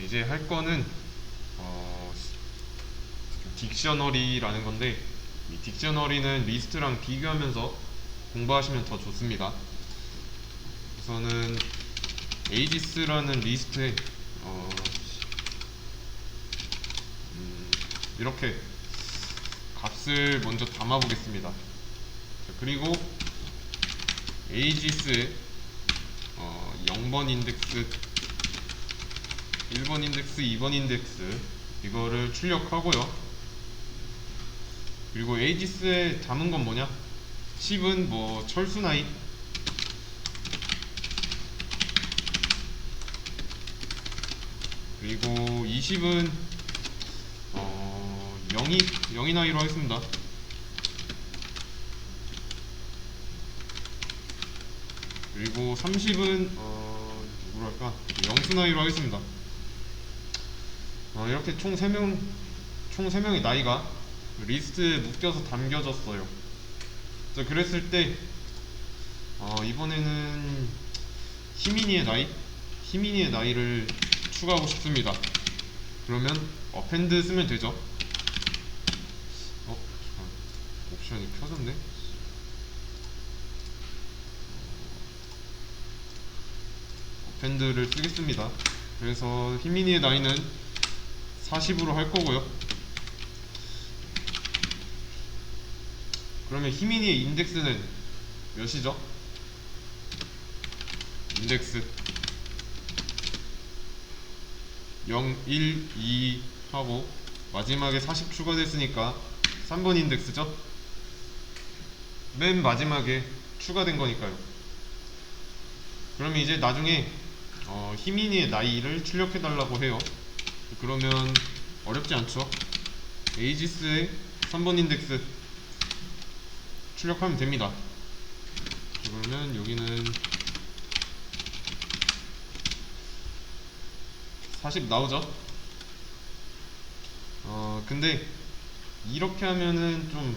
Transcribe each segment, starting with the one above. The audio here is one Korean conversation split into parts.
이제 할 거는 딕셔너리라는 건데, 이 딕셔너리는 리스트랑 비교하면서 공부하시면 더 좋습니다. 우선은 에이지스라는 리스트에 이렇게 값을 먼저 담아 보겠습니다. 그리고 에이지스에 0번 인덱스, 1번 인덱스, 2번 인덱스 이거를 출력하고요. 그리고 에이지스에 담은 건 뭐냐? 10은 뭐 철수 나이, 그리고 20은 영이 나이로 하겠습니다. 그리고 30은 뭐랄까 영수 나이로 하겠습니다. 이렇게 총 3명의 나이가 리스트에 묶여서 담겨졌어요. 자, 그랬을 때 이번에는 희민이의 나이를 추가하고 싶습니다. 그러면 어펜드 쓰면 되죠. 옵션이 켜졌네. 어펜드를 쓰겠습니다. 그래서 희민이의 나이는 40으로 할 거고요. 그러면 희민이의 인덱스는 몇이죠? 인덱스 0, 1, 2 하고 마지막에 40 추가됐으니까 3번 인덱스죠? 맨 마지막에 추가된 거니까요. 그러면 이제 나중에 희민이의 나이를 출력해 달라고 해요. 그러면 어렵지 않죠? 에이지스의 3번 인덱스 출력하면 됩니다. 그러면 여기는 40 나오죠? 근데 이렇게 하면은 좀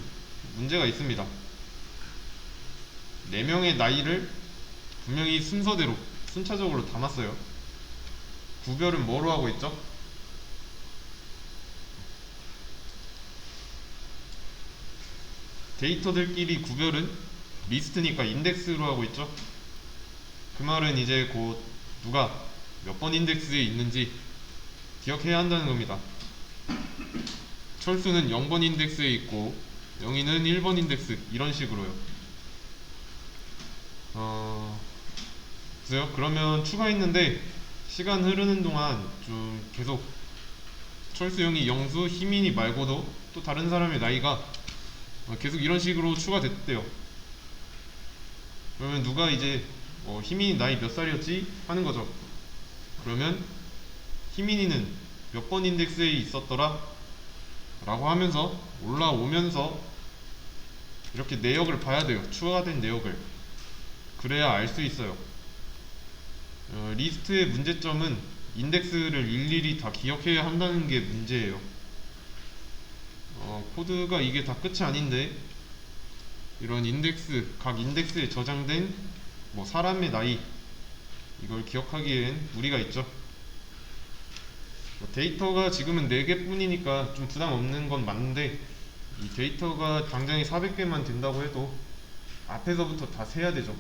문제가 있습니다. 4명의 나이를 분명히 순서대로 순차적으로 담았어요. 구별은 뭐로 하고 있죠? 데이터들끼리 구별은 리스트니까 인덱스로 하고 있죠. 그 말은 이제 곧 누가 몇 번 인덱스에 있는지 기억해야 한다는 겁니다. 철수는 0번 인덱스에 있고 영희는 1번 인덱스, 이런 식으로요. 그래요? 그러면 추가했는데 시간 흐르는 동안 좀 계속 철수, 영희, 영수, 희민이 말고도 또 다른 사람의 나이가 계속 이런 식으로 추가됐대요. 그러면 누가 이제 희민이 나이 몇 살이었지? 하는 거죠. 그러면 희민이는 몇 번 인덱스에 있었더라? 라고 하면서 올라오면서 이렇게 내역을 봐야 돼요. 추가된 내역을. 그래야 알 수 있어요. 리스트의 문제점은 인덱스를 일일이 다 기억해야 한다는 게 문제예요. 코드가 이게 다 끝이 아닌데 이런 인덱스, 각 인덱스에 저장된 뭐 사람의 나이, 이걸 기억하기엔 무리가 있죠. 데이터가 지금은 4개 뿐이니까 좀 부담 없는 건 맞는데, 이 데이터가 당장에 400개만 된다고 해도 앞에서부터 다 세야 되죠.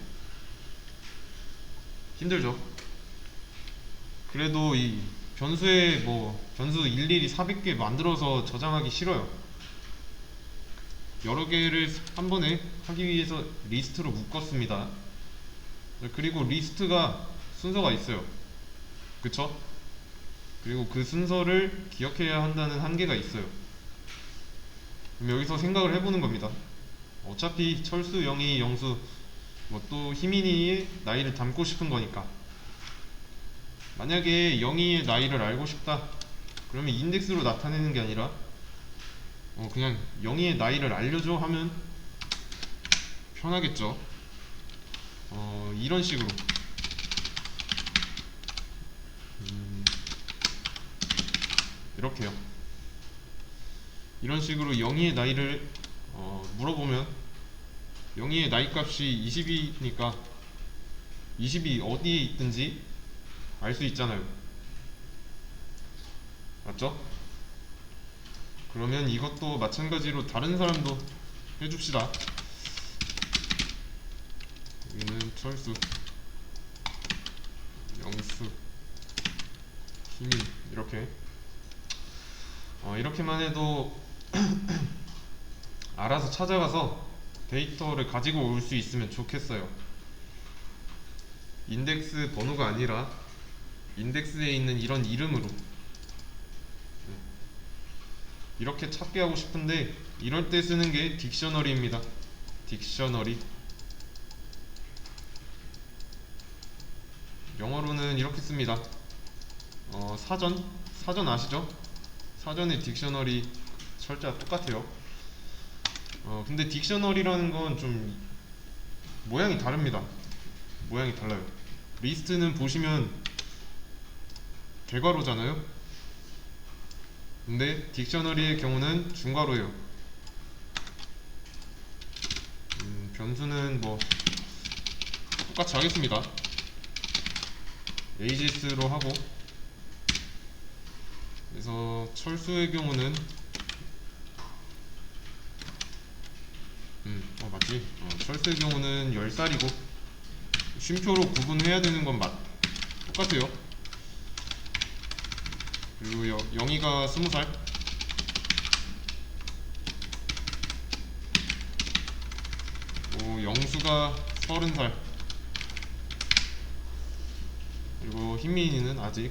힘들죠. 그래도 이 변수에 변수 일일이 400개 만들어서 저장하기 싫어요. 여러 개를 한 번에 하기 위해서 리스트로 묶었습니다. 그리고 리스트가 순서가 있어요. 그쵸? 그리고 그 순서를 기억해야 한다는 한계가 있어요. 그럼 여기서 생각을 해보는 겁니다. 어차피 철수, 영희, 영수, 또 희민이의 나이를 담고 싶은 거니까. 만약에 영희의 나이를 알고 싶다, 그러면 인덱스로 나타내는 게 아니라 그냥 영희의 나이를 알려줘 하면 편하겠죠. 이런 식으로 이렇게요. 이런 식으로 영희의 나이를 물어보면 영희의 나이 값이 20이니까 20이 어디에 있든지 알 수 있잖아요. 맞죠? 그러면 이것도 마찬가지로 다른 사람도 해줍시다. 여기는 철수, 영수, 희민 이렇게 이렇게만 해도 알아서 찾아가서 데이터를 가지고 올 수 있으면 좋겠어요. 인덱스 번호가 아니라 인덱스에 있는 이런 이름으로 이렇게 찾게 하고 싶은데 이럴 때 쓰는 게 딕셔너리입니다. 딕셔너리. 영어로는 이렇게 씁니다. 사전 아시죠? 사전의 딕셔너리 철자 똑같아요. 근데 딕셔너리라는 건 좀 모양이 다릅니다. 모양이 달라요. 리스트는 보시면 대괄호잖아요. 근데 딕셔너리의 경우는 중괄호예요. 변수는 뭐 똑같이 하겠습니다. ags로 하고, 그래서 철수의 경우는 맞지? 철수의 경우는 10살이고 쉼표로 구분해야 되는 건 똑같아요. 그리고 영희가 20살, 영수가 30살, 그리고 희민이는 아직.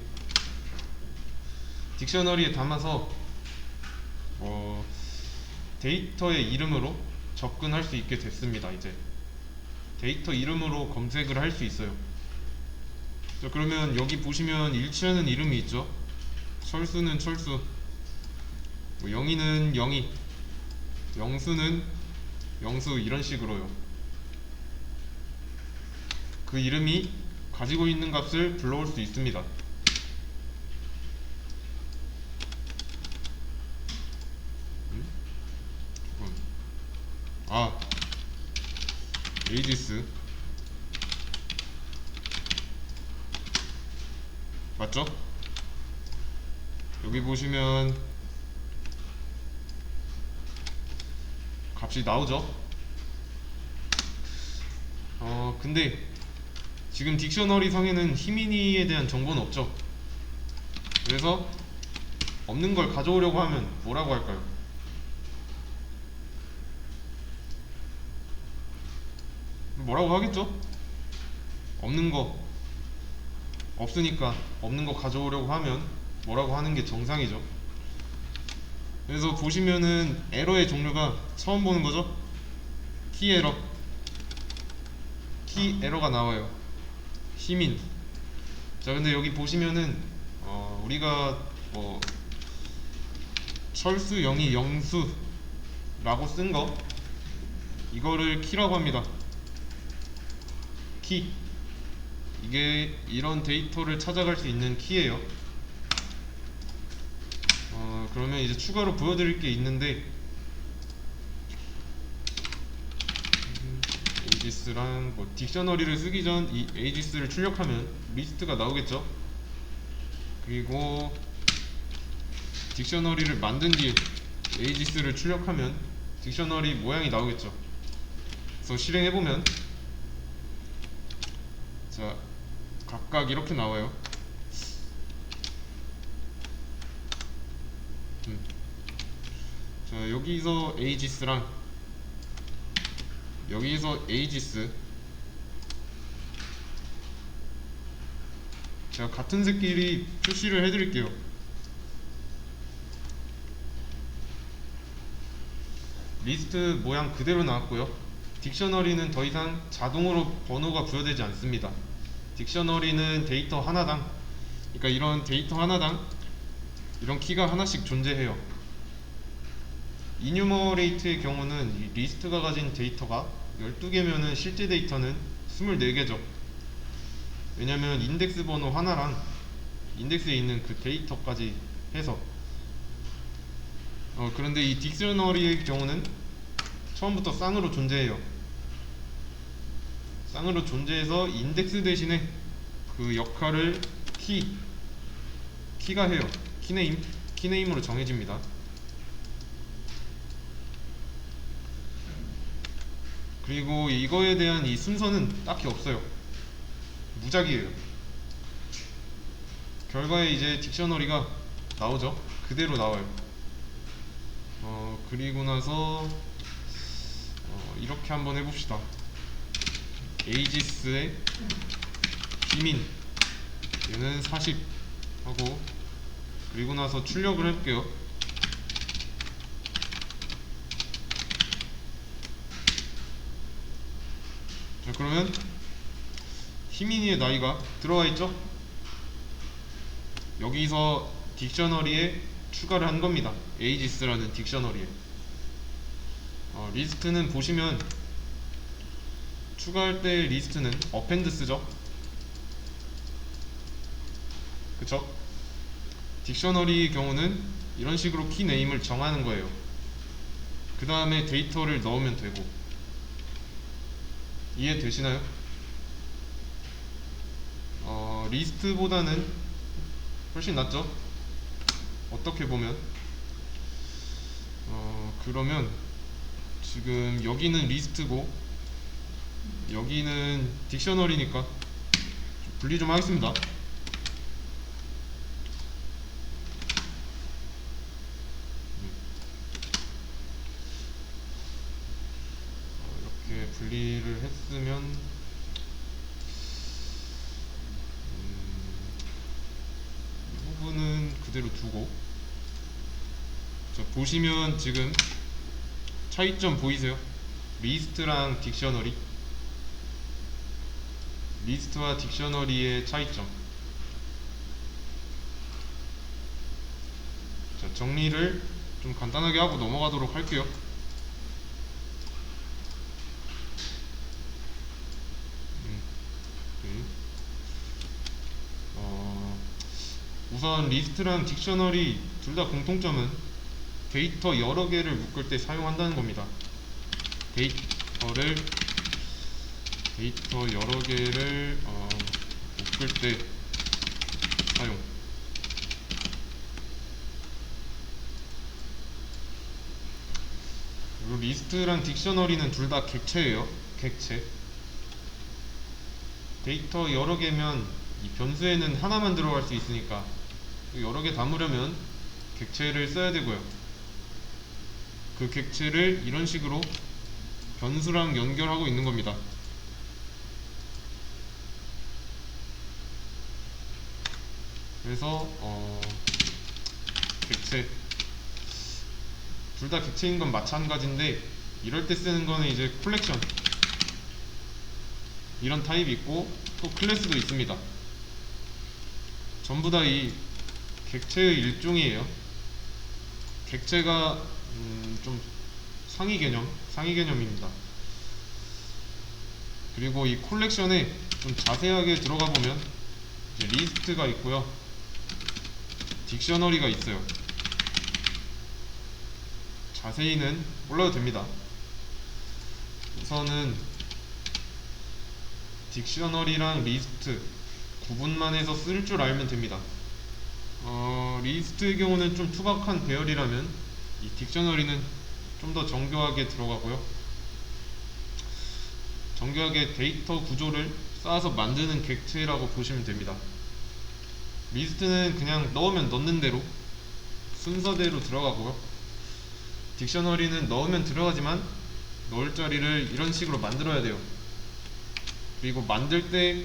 딕셔너리에 담아서 데이터의 이름으로 접근할 수 있게 됐습니다. 이제 데이터 이름으로 검색을 할 수 있어요. 자, 그러면 여기 보시면 일치하는 이름이 있죠. 철수는 철수, 영희는 영희, 영수는 영수, 이런 식으로요. 그 이름이 가지고 있는 값을 불러올 수 있습니다. ages 맞죠? 여기 보시면 값이 나오죠? 근데 지금 딕셔너리 상에는 희민이에 대한 정보는 없죠. 그래서 없는 걸 가져오려고 하면 뭐라고 할까요? 뭐라고 하겠죠? 없는 거, 없으니까 없는 거 가져오려고 하면 뭐라고 하는 게 정상이죠. 그래서 보시면은 에러의 종류가 처음 보는 거죠? 키 에러, 키 에러가 나와요. 희민. 자, 근데 여기 보시면은 우리가 철수, 영희, 영수 라고 쓴 거, 이거를 키라고 합니다. 키. 이게 이런 데이터를 찾아갈 수 있는 키예요. 그러면 이제 추가로 보여드릴 게 있는데, ags랑 딕셔너리를 쓰기 전 이 ags를 출력하면 리스트가 나오겠죠. 그리고 딕셔너리를 만든 뒤에 ags를 출력하면 딕셔너리 모양이 나오겠죠. 그래서 실행해보면, 자, 각각 이렇게 나와요. 자, 여기서 ags랑 여기서 ags, 제가 같은 색끼리 표시를 해드릴게요. 리스트 모양 그대로 나왔고요. 딕셔너리는 더 이상 자동으로 번호가 부여되지 않습니다. 딕셔너리는 데이터 하나당, 그러니까 이런 데이터 하나당 이런 키가 하나씩 존재해요. 이뉴머레이트의 경우는 이 리스트가 가진 데이터가 12개면은 실제 데이터는 24개죠. 왜냐면 인덱스 번호 하나랑 인덱스에 있는 그 데이터까지 해서. 그런데 이 딕셔너리의 경우는 처음부터 쌍으로 존재해요. 쌍으로 존재해서 인덱스 대신에 그 역할을 키가 해요. 키네임, 키네임으로 정해집니다. 그리고 이거에 대한 이 순서는 딱히 없어요. 무작위예요. 결과에 이제 딕셔너리가 나오죠. 그대로 나와요. 그리고 나서 이렇게 한번 해봅시다. 에이지스의 비민 얘는 40 하고, 그리고 나서 출력을 해볼게요. 자, 그러면 희민이의 나이가 들어와 있죠? 여기서 딕셔너리에 추가를 한 겁니다. 에이지스라는 딕셔너리에. 리스트는 보시면 추가할 때 리스트는 어펜드 쓰죠. 그쵸? 딕셔너리의 경우는 이런 식으로 키 네임을 정하는 거예요. 그 다음에 데이터를 넣으면 되고. 이해되시나요? 리스트보다는 훨씬 낫죠? 어떻게 보면. 그러면 지금 여기는 리스트고 여기는 딕셔너리니까 좀 분리 좀 하겠습니다. 이렇게 분리를 했으면 이 부분은 그대로 두고, 자, 보시면 지금 차이점 보이세요? 리스트랑 딕셔너리, 리스트와 딕셔너리의 차이점. 자, 정리를 좀 간단하게 하고 넘어가도록 할게요. 우선 리스트랑 딕셔너리 둘 다 공통점은 데이터 여러 개를 묶을 때 사용한다는 겁니다. 데이터 여러 개를 묶을 때 사용. 그리고 리스트랑 딕셔너리는 둘 다 객체예요. 객체. 데이터 여러 개면 이 변수에는 하나만 들어갈 수 있으니까 여러 개 담으려면 객체를 써야 되고요. 그 객체를 이런 식으로 변수랑 연결하고 있는 겁니다. 그래서 객체 둘 다 객체인 건 마찬가지인데, 이럴 때 쓰는 거는 이제 콜렉션 이런 타입이 있고 또 클래스도 있습니다. 전부 다 이 객체의 일종이에요. 객체가 좀 상위 개념입니다. 그리고 이 콜렉션에 좀 자세하게 들어가 보면 이제 리스트가 있고요, 딕셔너리가 있어요. 자세히는 몰라도 됩니다. 우선은 딕셔너리랑 리스트 구분만 해서 쓸 줄 알면 됩니다. 리스트의 경우는 좀 투박한 배열이라면 이 딕셔너리는 좀 더 정교하게 들어가고요. 정교하게 데이터 구조를 쌓아서 만드는 객체라고 보시면 됩니다. 리스트는 그냥 넣으면 넣는 대로 순서대로 들어가고요. 딕셔너리는 넣으면 들어가지만 넣을 자리를 이런 식으로 만들어야 돼요. 그리고 만들 때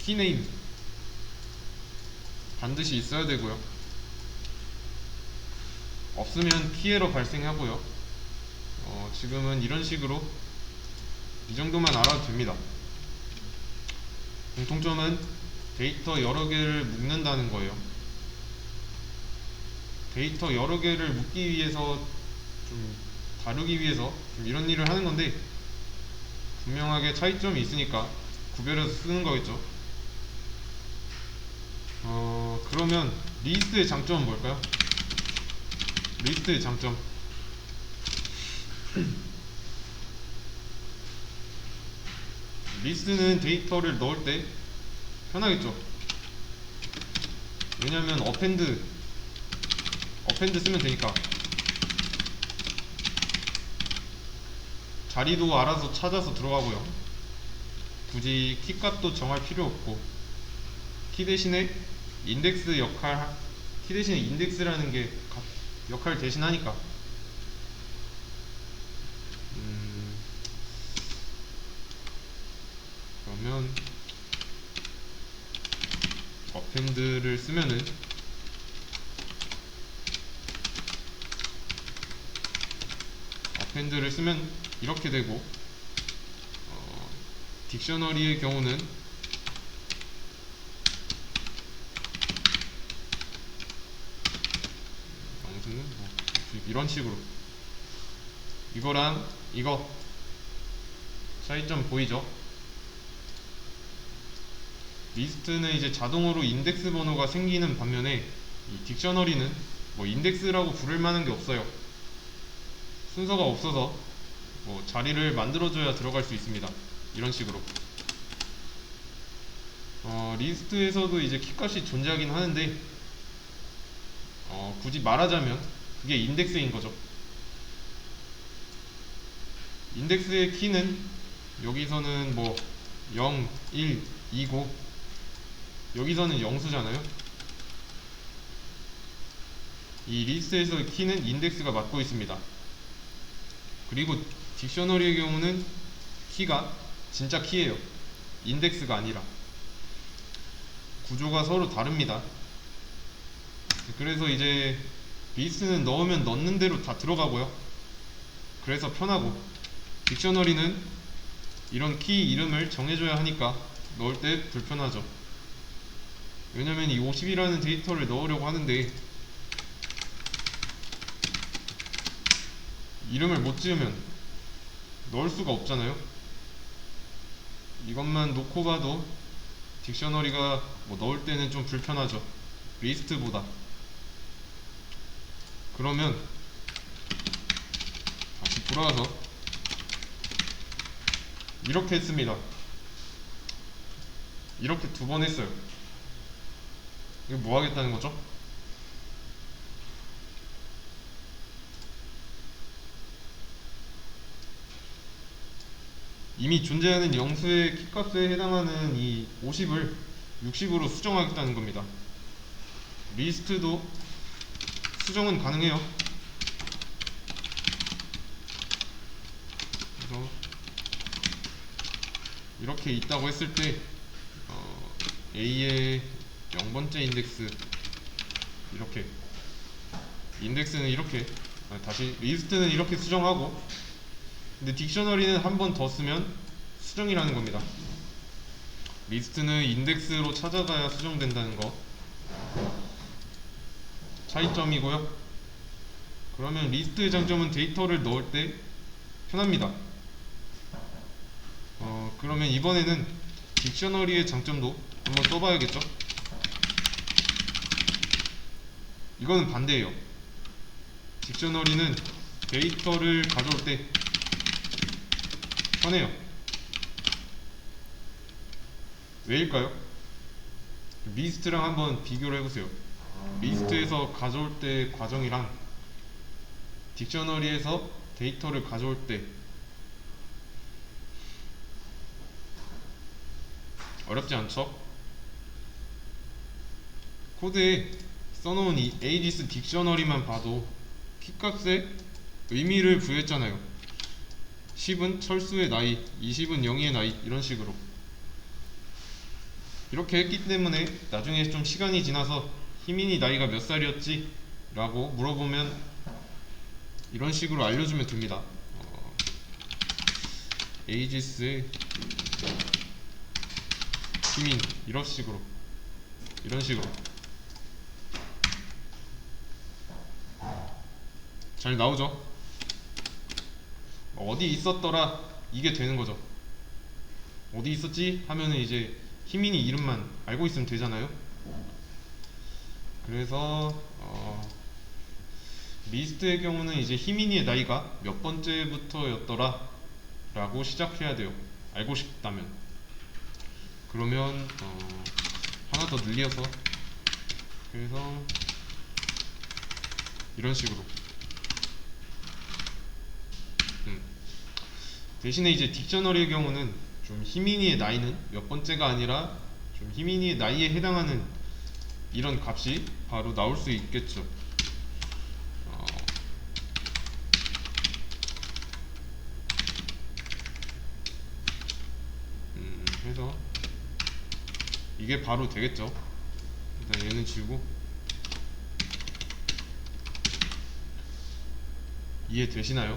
키네임 반드시 있어야 되고요. 없으면 키에러 발생하고요. 지금은 이런 식으로 이 정도만 알아도 됩니다. 공통점은 데이터 여러 개를 묶는다는 거예요. 데이터 여러 개를 묶기 위해서 좀 다루기 위해서 좀 이런 일을 하는 건데, 분명하게 차이점이 있으니까 구별해서 쓰는 거겠죠. 그러면 리스트의 장점은 뭘까요? 리스트의 장점. 리스트는 데이터를 넣을 때 편하겠죠. 왜냐면 어펜드 어펜드 쓰면 되니까. 자리도 알아서 찾아서 들어가고요. 굳이 키값도 정할 필요 없고, 키 대신에 인덱스 역할, 키 대신에 인덱스라는 게 역할을 대신하니까. 그러면 어펜드를 쓰면은 어펜드를 쓰면 이렇게 되고, 딕셔너리의 경우는 영수는 뭐 이런 식으로. 이거랑 이거 차이점 보이죠? 리스트는 이제 자동으로 인덱스 번호가 생기는 반면에 이 딕셔너리는 뭐 인덱스라고 부를 만한 게 없어요. 순서가 없어서 뭐 자리를 만들어줘야 들어갈 수 있습니다. 이런 식으로. 리스트에서도 이제 키값이 존재하긴 하는데, 굳이 말하자면 그게 인덱스인 거죠. 인덱스의 키는 여기서는 뭐 0, 1, 2고 여기서는 0수잖아요. 이 리스트에서의 키는 인덱스가 맡고 있습니다. 그리고 딕셔너리의 경우는 키가 진짜 키예요. 인덱스가 아니라. 구조가 서로 다릅니다. 그래서 이제 리스트는 넣으면 넣는 대로 다 들어가고요. 그래서 편하고, 딕셔너리는 이런 키 이름을 정해줘야 하니까 넣을 때 불편하죠. 왜냐면 이 50이라는 데이터를 넣으려고 하는데 이름을 못 지으면 넣을 수가 없잖아요. 이것만 놓고 봐도 딕셔너리가 뭐 넣을 때는 좀 불편하죠. 리스트보다. 그러면 다시 돌아가서 이렇게 했습니다. 이렇게 2번 했어요. 이거 뭐 하겠다는 거죠? 이미 존재하는 영수의 키값에 해당하는 이 50을 60으로 수정하겠다는 겁니다. 리스트도 수정은 가능해요. 그래서 이렇게 있다고 했을 때 A의 0번째 인덱스, 이렇게 인덱스는 이렇게, 다시 리스트는 이렇게 수정하고, 근데 딕셔너리는 한 번 더 쓰면 수정이라는 겁니다. 리스트는 인덱스로 찾아가야 수정된다는 거 차이점이고요. 그러면 리스트의 장점은 데이터를 넣을 때 편합니다. 그러면 이번에는 딕셔너리의 장점도 한번 써봐야겠죠? 이거는 반대예요. 딕셔너리는 데이터를 가져올 때 편해요. 왜일까요? 리스트랑 한번 비교를 해보세요. 리스트에서 가져올 때 과정이랑 딕셔너리에서 데이터를 가져올 때 어렵지 않죠? 코드에 써놓은 이 에이지스 딕셔너리만 봐도 키값에 의미를 부여했잖아요. 10은 철수의 나이, 20은 영희의 나이, 이런 식으로. 이렇게 했기 때문에 나중에 좀 시간이 지나서 희민이 나이가 몇 살이었지? 라고 물어보면 이런 식으로 알려주면 됩니다. 에이지스의 희민, 이런 식으로 잘 나오죠? 어디 있었더라, 이게 되는 거죠. 어디 있었지? 하면은 이제 희민이 이름만 알고 있으면 되잖아요. 그래서 리스트의 경우는 이제 희민이의 나이가 몇 번째부터였더라 라고 시작해야 돼요. 알고 싶다면. 그러면 하나 더 늘려서, 그래서 이런 식으로. 대신에 이제 딕셔너리의 경우는 좀 히미니의 나이는 몇 번째가 아니라 좀 히미니의 나이에 해당하는 이런 값이 바로 나올 수 있겠죠. 어, 해서 이게 바로 되겠죠. 일단 얘는 지우고. 이해되시나요?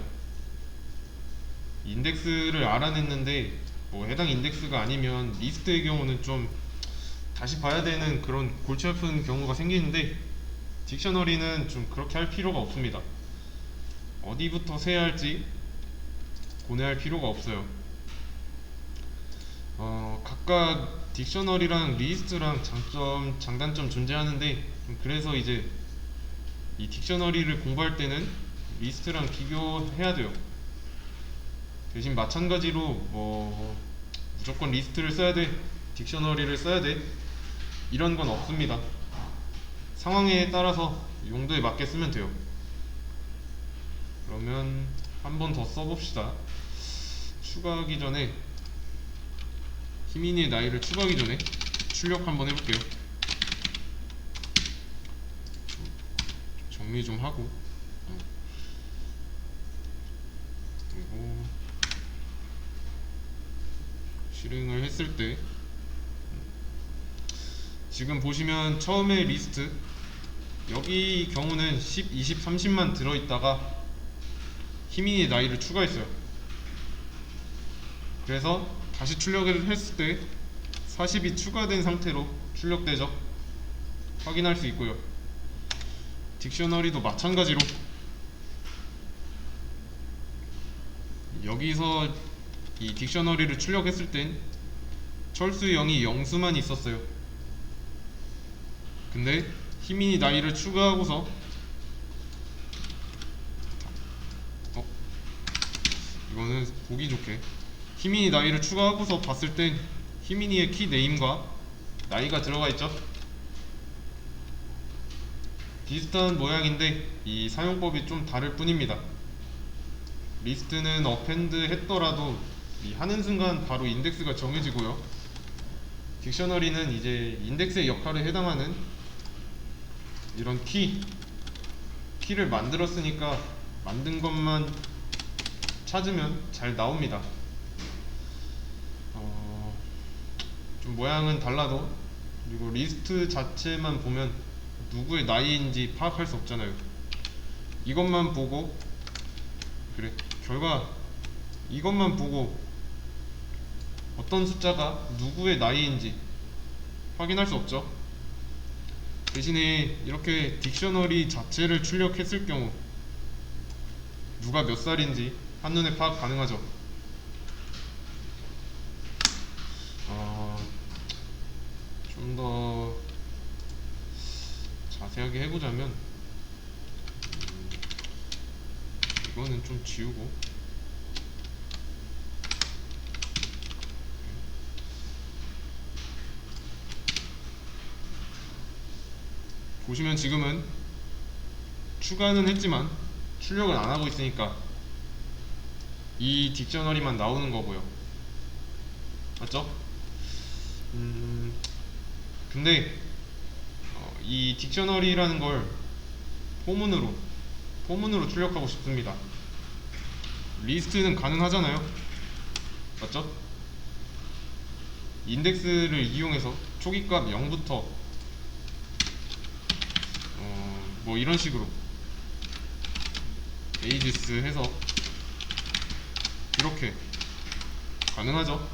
인덱스를 알아냈는데 뭐 해당 인덱스가 아니면 리스트의 경우는 좀 다시 봐야 되는 그런 골치 아픈 경우가 생기는데, 딕셔너리는 좀 그렇게 할 필요가 없습니다. 어디부터 세야 할지 고뇌할 필요가 없어요. 각각 딕셔너리랑 리스트랑 장점, 장단점 존재하는데, 그래서 이제 이 딕셔너리를 공부할 때는 리스트랑 비교해야 돼요. 대신 마찬가지로 뭐 무조건 리스트를 써야 돼, 딕셔너리를 써야 돼, 이런 건 없습니다. 상황에 따라서 용도에 맞게 쓰면 돼요. 그러면 한 번 더 써봅시다. 추가하기 전에, 희민이의 나이를 추가하기 전에 출력 한번 해볼게요. 정리 좀 하고. 그리고 실행을 했을 때 지금 보시면 처음에 리스트, 여기 경우는 10, 20, 30만 들어있다가 희민이의 나이를 추가했어요. 그래서 다시 출력을 했을 때 40이 추가된 상태로 출력되죠. 확인할 수 있고요. 딕셔너리도 마찬가지로 여기서 이 딕셔너리를 출력했을 땐 철수 0이 영수만 있었어요. 근데 희민이 나이를 추가하고서 이거는 보기 좋게 희민이 나이를 추가하고서 봤을 땐 희민이의 키 네임과 나이가 들어가 있죠. 비슷한 모양인데 이 사용법이 좀 다를 뿐입니다. 리스트는 어펜드 했더라도 이 하는 순간 바로 인덱스가 정해지고요. 딕셔너리는 이제 인덱스의 역할에 해당하는 이런 키를 만들었으니까 만든 것만 찾으면 잘 나옵니다. 좀 모양은 달라도, 그리고 리스트 자체만 보면 누구의 나이인지 파악할 수 없잖아요. 이것만 보고, 그래, 결과 이것만 보고 어떤 숫자가 누구의 나이인지 확인할 수 없죠. 대신에 이렇게 딕셔너리 자체를 출력했을 경우 누가 몇 살인지 한눈에 파악 가능하죠. 좀 더 자세하게 해보자면, 이거는 좀 지우고, 보시면 지금은 추가는 했지만 출력을 안 하고 있으니까 이 딕셔너리만 나오는 거고요. 맞죠? 근데 이 딕셔너리라는 걸 포문으로 출력하고 싶습니다. 리스트는 가능하잖아요. 맞죠? 인덱스를 이용해서 초기값 0부터 뭐 이런 식으로 ages 해서 이렇게 가능하죠.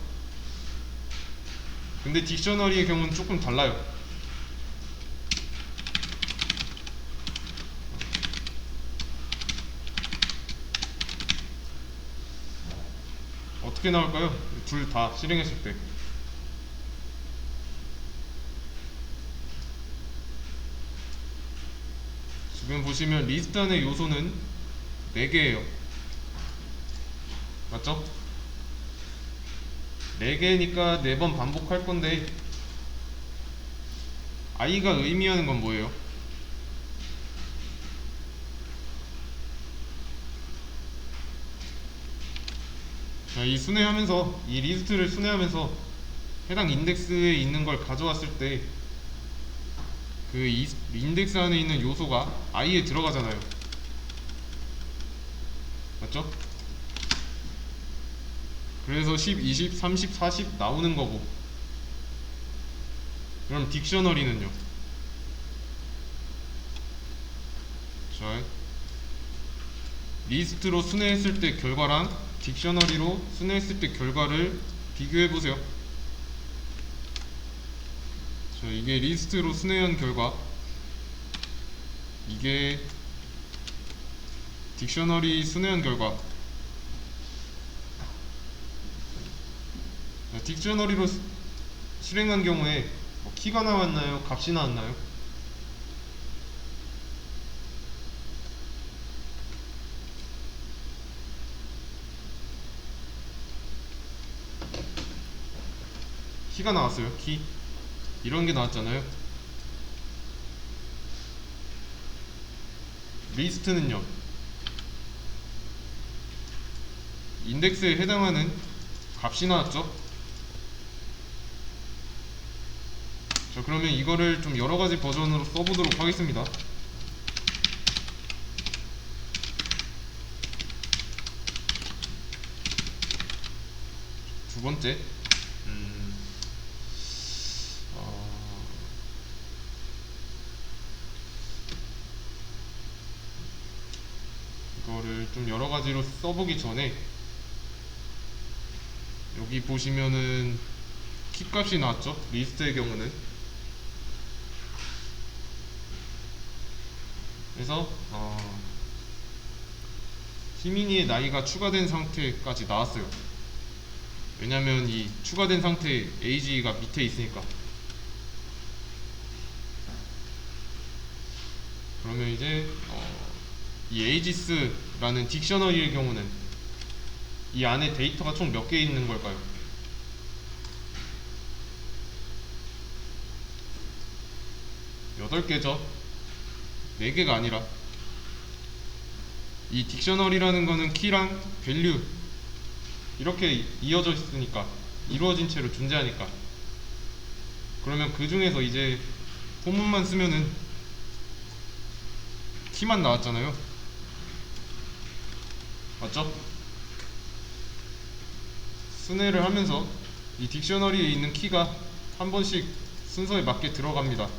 근데 딕셔너리의 경우는 조금 달라요. 어떻게 나올까요? 둘 다 실행했을 때 지금 보시면 리스트 안의 요소는 4개예요. 맞죠? 4개니까 4번 반복할 건데, i가 의미하는 건 뭐예요? 자, 이 순회하면서 이 리스트를 순회하면서 해당 인덱스에 있는 걸 가져왔을 때 그 인덱스 안에 있는 요소가 i에 들어가잖아요. 맞죠? 그래서 10, 20, 30, 40 나오는 거고. 그럼 딕셔너리는요? 자, 리스트로 순회했을 때 결과랑 딕셔너리로 순회했을 때 결과를 비교해보세요. 자, 이게 리스트로 순회한 결과, 이게 딕셔너리 순회한 결과. 자, 딕셔너리로 실행한 경우에 뭐 키가 나왔나요? 값이 나왔나요? 키가 나왔어요. 키 이런 게 나왔잖아요. 리스트는요, 인덱스에 해당하는 값이 나왔죠. 자, 그러면 이거를 좀 여러가지 버전으로 써보도록 하겠습니다. 두 번째, 이거를 좀 여러가지로 써보기 전에 여기 보시면은 키값이 나왔죠. 리스트의 경우는. 그래서 희민이의 나이가 추가된 상태까지 나왔어요. 왜냐면 이 추가된 상태 age가 밑에 있으니까. 그러면 이제 이 ages라는 딕셔너리의 경우는 이 안에 데이터가 총 몇 개 있는 걸까요? 8개죠. 4개가 아니라. 이 딕셔너리라는 거는 키랑 밸류 이렇게 이어져 있으니까, 이루어진 채로 존재하니까. 그러면 그 중에서 이제 포문만 쓰면은 키만 나왔잖아요. 맞죠? 순회를 하면서 이 딕셔너리에 있는 키가 한 번씩 순서에 맞게 들어갑니다.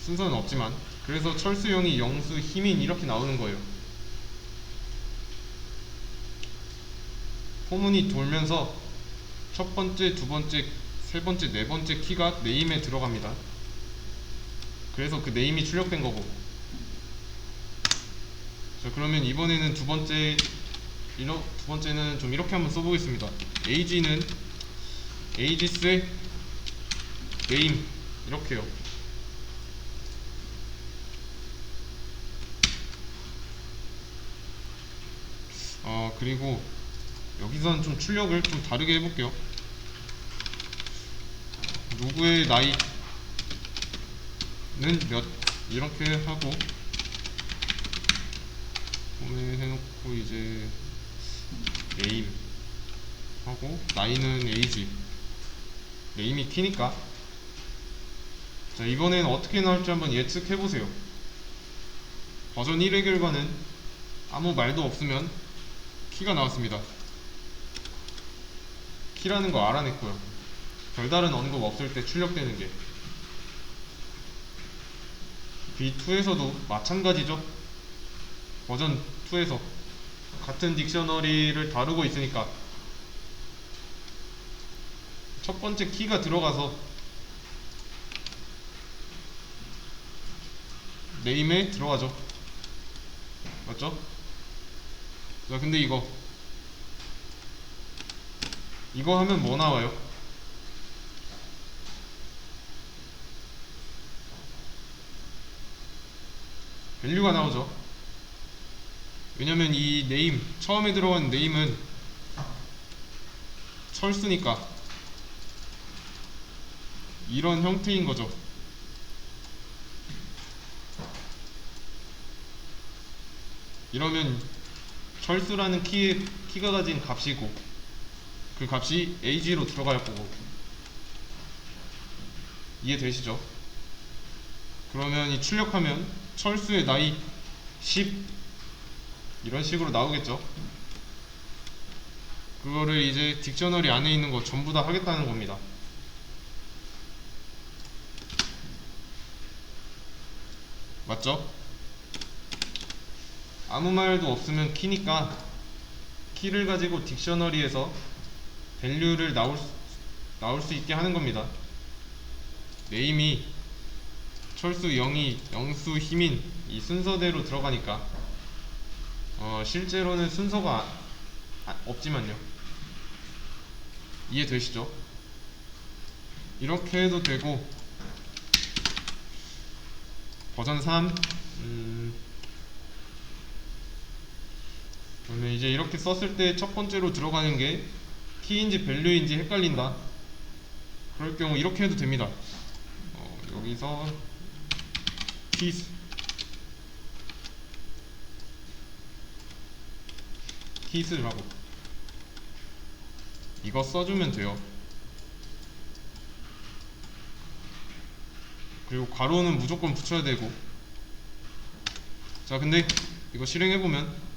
순서는 없지만. 그래서 철수영이, 영수, 희민 이렇게 나오는 거예요. 포문이 돌면서 첫 번째, 두 번째, 세 번째, 네 번째 키가 네임에 들어갑니다. 그래서 그 네임이 출력된 거고. 자, 그러면 이번에는 두 번째는 좀 이렇게 한번 써보겠습니다. age는 ages의 name 이렇게요. 그리고 여기서는 좀 출력을 좀 다르게 해볼게요. 누구의 나이는 몇 이렇게 하고 해놓고 이제 name 하고 나이는 age, name이 키니까. 자, 이번엔 어떻게 나올지 한번 예측해보세요. 버전 1의 결과는 아무 말도 없으면 키가 나왔습니다. 키라는 거 알아냈고요. 별다른 언급 없을 때 출력되는 게. B2에서도 마찬가지죠. 버전 2에서 같은 딕셔너리를 다루고 있으니까 첫 번째 키가 들어가서 네임에 들어가죠. 맞죠? 자, 근데 이거 하면 뭐 나와요? 밸류가 나오죠. 왜냐면 이 네임, 처음에 들어간 네임은 철수니까 이런 형태인 거죠. 이러면 철수라는 키에 키가 가진 값이고 그 값이 ag로 들어갈 거고. 이해되시죠? 그러면 이 출력하면 철수의 나이 10 이런 식으로 나오겠죠. 그거를 이제 딕셔너리 안에 있는 거 전부 다 하겠다는 겁니다. 맞죠? 아무 말도 없으면 키니까 키를 가지고 딕셔너리에서 밸류를 나올 수 있게 하는 겁니다. 네임이 철수 0이 영수 힘인 이 순서대로 들어가니까 실제로는 순서가 없지만요. 이해되시죠? 이렇게 해도 되고 버전 3 그러면 이제 이렇게 썼을 때 첫 번째로 들어가는 게 키인지 밸류인지 헷갈린다. 그럴 경우 이렇게 해도 됩니다. 여기서 키스라고 이거 써주면 돼요. 그리고 괄호는 무조건 붙여야 되고. 자, 근데 이거 실행해보면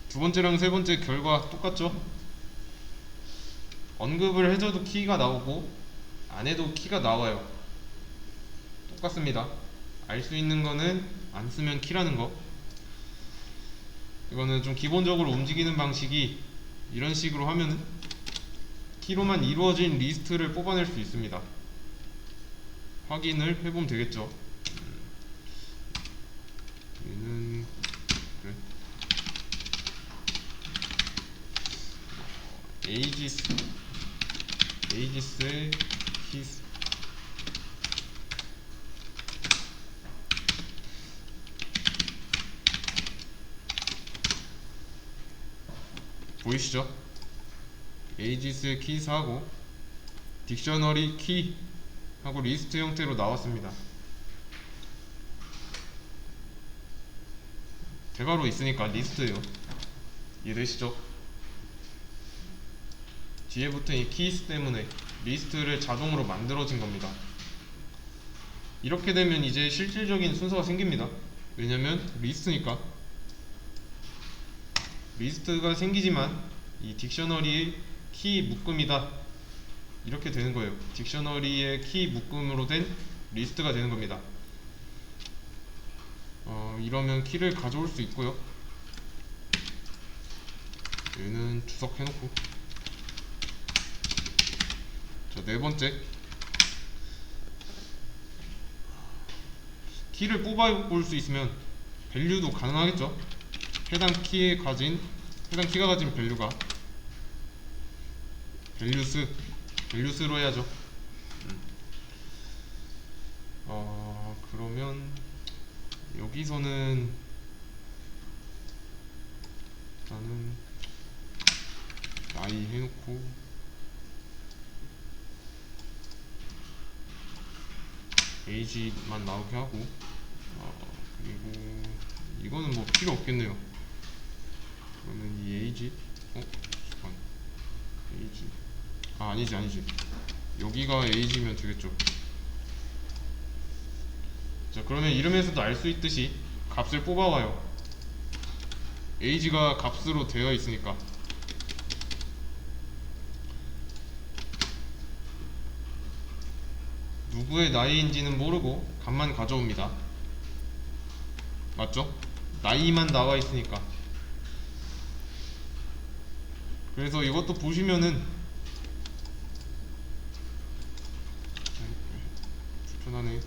두 번째랑 세 번째 결과 똑같죠? 언급을 해줘도 키가 나오고 안 해도 키가 나와요. 똑같습니다. 알 수 있는 거는 안 쓰면 키라는 거. 이거는 좀 기본적으로 움직이는 방식이 이런 식으로 하면은 키로만 이루어진 리스트를 뽑아낼 수 있습니다. 확인을 해보면 되겠죠. 얘는 그래. 에이지스의 키스 보이시죠? 에이지스의 키스하고 딕셔너리 키 하고 리스트 형태로 나왔습니다. 대괄호 있으니까 리스트예요. 이해되시죠? 뒤에 붙은 이 키스 때문에 리스트를 자동으로 만들어진 겁니다. 이렇게 되면 이제 실질적인 순서가 생깁니다. 왜냐면 리스트니까. 리스트가 생기지만 이 딕셔너리의 키 묶음이다 이렇게 되는 거예요. 딕셔너리의 키 묶음으로 된 리스트가 되는 겁니다. 이러면 키를 가져올 수 있고요. 얘는 주석해놓고. 자, 네 번째 키를 뽑아볼 수 있으면 밸류도 가능하겠죠. 해당 키가 가진 밸류가 밸류스로 해야죠. 그러면 여기서는 일단은 나이 해놓고 에이지만 나오게 하고 그리고 이거는 뭐 필요 없겠네요. 그러면 이 에이지 잠깐 에이지 아니지 여기가 에이지면 되겠죠. 자, 그러면 이름에서도 알 수 있듯이 값을 뽑아와요. 에이지가 값으로 되어 있으니까. 누구의 나이인지는 모르고 값만 가져옵니다. 맞죠? 나이만 나와 있으니까. 그래서 이것도 보시면은 불편하네.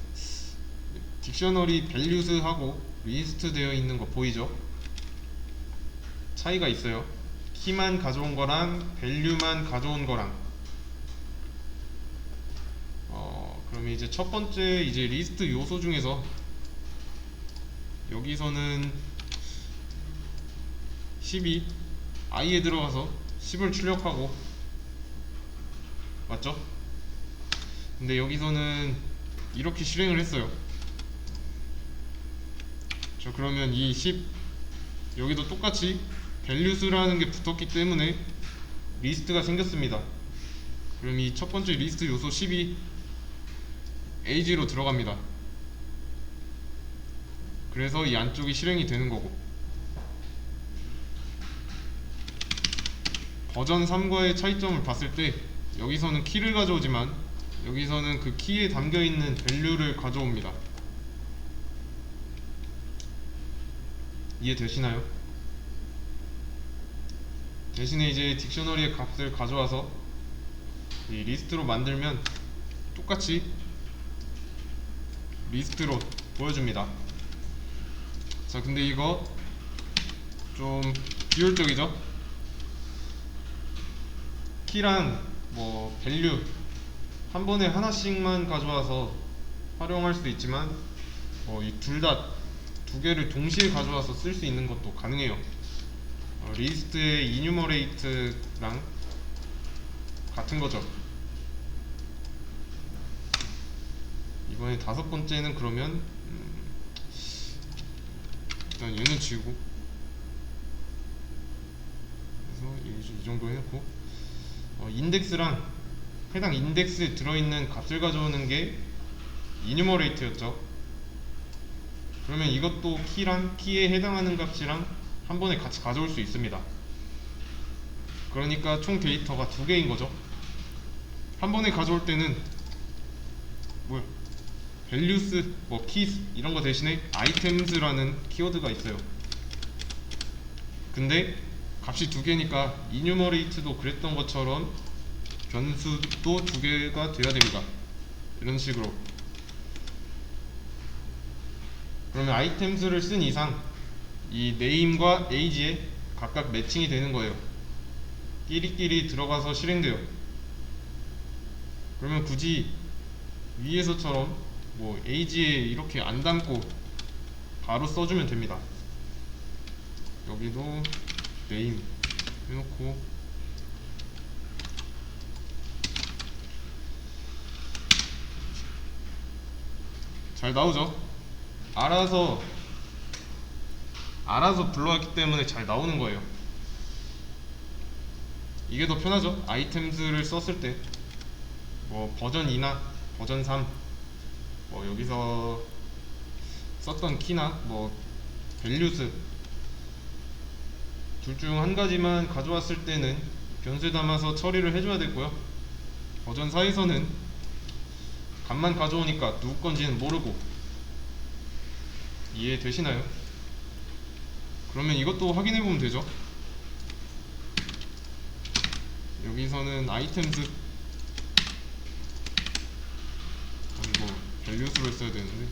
딕셔너리 밸류스하고 리스트 되어 있는 거 보이죠? 차이가 있어요. 키만 가져온 거랑 밸류만 가져온 거랑. 그러면 이제 첫 번째 이제 리스트 요소 중에서 여기서는 10이 i에 들어가서 10을 출력하고 맞죠? 근데 여기서는 이렇게 실행을 했어요. 자, 그러면 이 10 여기도 똑같이 밸류스라는 게 붙었기 때문에 리스트가 생겼습니다. 그럼 이 첫 번째 리스트 요소 10이 AG로 들어갑니다. 그래서 이 안쪽이 실행이 되는 거고, 버전 3과의 차이점을 봤을 때 여기서는 키를 가져오지만 여기서는 그 키에 담겨있는 밸류를 가져옵니다. 이해되시나요? 대신에 이제 딕셔너리의 값을 가져와서 이 리스트로 만들면 똑같이 리스트로 보여줍니다. 자, 근데 이거 좀 비효율적이죠? 키랑 뭐 밸류 한 번에 하나씩만 가져와서 활용할 수도 있지만 이 둘 다 두 개를 동시에 가져와서 쓸 수 있는 것도 가능해요. 리스트의 이뉴머레이트랑 같은 거죠. 이번에 다섯 번째는 그러면 일단 얘는 지우고, 그래서 이 정도 해놓고 인덱스랑 해당 인덱스에 들어있는 값을 가져오는 게 이뉴머레이트였죠. 그러면 이것도 키랑 키에 해당하는 값이랑 한 번에 같이 가져올 수 있습니다. 그러니까 총 데이터가 두 개인 거죠. 한 번에 가져올 때는 뭐야? values, 뭐 keys 이런 거 대신에 items라는 키워드가 있어요. 근데 값이 두 개니까 enumerate도 그랬던 것처럼 변수도 두 개가 돼야 됩니다. 이런 식으로. 그러면 items를 쓴 이상 이 name과 age에 각각 매칭이 되는 거예요. 끼리끼리 들어가서 실행돼요. 그러면 굳이 위에서처럼 뭐 age에 이렇게 안 담고 바로 써주면 됩니다. 여기도 name 해놓고 잘 나오죠? 알아서 불러왔기 때문에 잘 나오는 거예요. 이게 더 편하죠? 아이템즈를 썼을 때 뭐 버전 2나 버전 3, 뭐 여기서 썼던 키나 뭐 밸류스 둘 중 한 가지만 가져왔을 때는 변수에 담아서 처리를 해줘야 되고요. 버전 4에서는 값만 가져오니까 누구 건지는 모르고. 이해되시나요? 그러면 이것도 확인해보면 되죠. 여기서는 아이템즈, 이거 밸류스로 써야 되는데